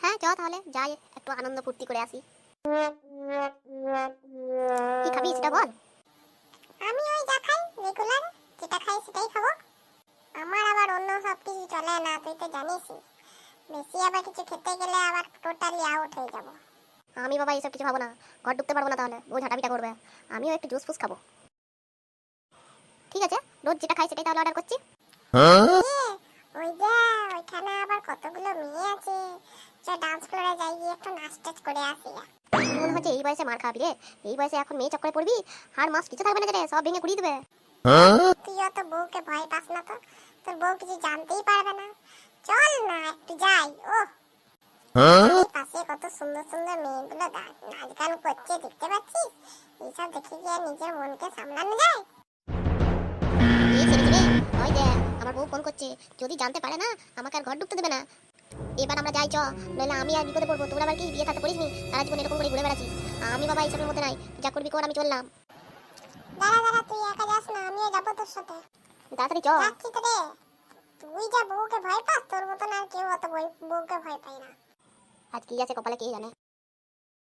হ্যাঁ চ তাহলে যাই, একটু আনন্দ ফুর্তি করে আসি। কি খাবি সেটা বল। আমি ওই যা খাই রেগুলার, যেটা খাই সেটাই খাবো। আমার আবার অন্য সব কিছু চলে না, তুই তো জানিসই। বেশি আবার কিছু খেতে গেলে আবার টোটালি আউট হয়ে যাবো। আমি বাবা এইসব কিছু খাবো না, ঘর ঢুকতে পারবো না, তাহলে ও ঝাঁটাপিটা করবে। আমিও একটু জুস ফুস খাবো। ঠিক আছে, রোজ যেটা খাই সেটাই তাহলে অর্ডার করছি। ওই যে ওইখানে আবার কতগুলো মেয়ে আছে, ডান্স ফ্লোরে যাই, গিয়ে একটু নাচ টাচ করে আসি। মনে হচ্ছে এই বয়সে মার খাবি রে, এই বয়সে এখন মেয়ে চক্করে পড়বি, আর মাস কিছু থাকবে না রে, সব ভেঙে গুড়িয়ে দেবে। তুই অত বউকে ভয় পাস না তো, তোর বউ কিছু জানতেই পারবে না। চল না একটু যাই। ও পাশে কত সুন্দর সুন্দর মেয়েগুলো নাচ গান করছে, দেখতে পাচ্ছিস? এইসব দেখে গিয়ে নিজের মনকে সামলানো যায়? এই ছেড়ে রে, ওই দেখ আমার বউ ফোন করছে, যদি জানতে পারে না আমাকে আর ঘর ঢুকতে দেবে না। এবার আমরা যাই চ, নইলে আমি আর বিপদে পড়বো। তোমরা আবার কি বিয়ে থাকতে পারিসনি, সারা জীবন এরকম করে ঘুরে বেড়াচ্ছিস। আমি বাবা এইসবের মধ্যে নাই, যা করবি কর, আমি চললাম। দাঁড়া দাঁড়া, তুই একা যাস না, আমিও যাবো তোর সাথে। তাড়াতাড়ি চ। যাচ্ছি তো রে। তুই যা বউকে ভয় পাস, তোর মতন আর কেউ অত বউকে ভয় পায় না। আজ কি আছে কপালে কে জানে।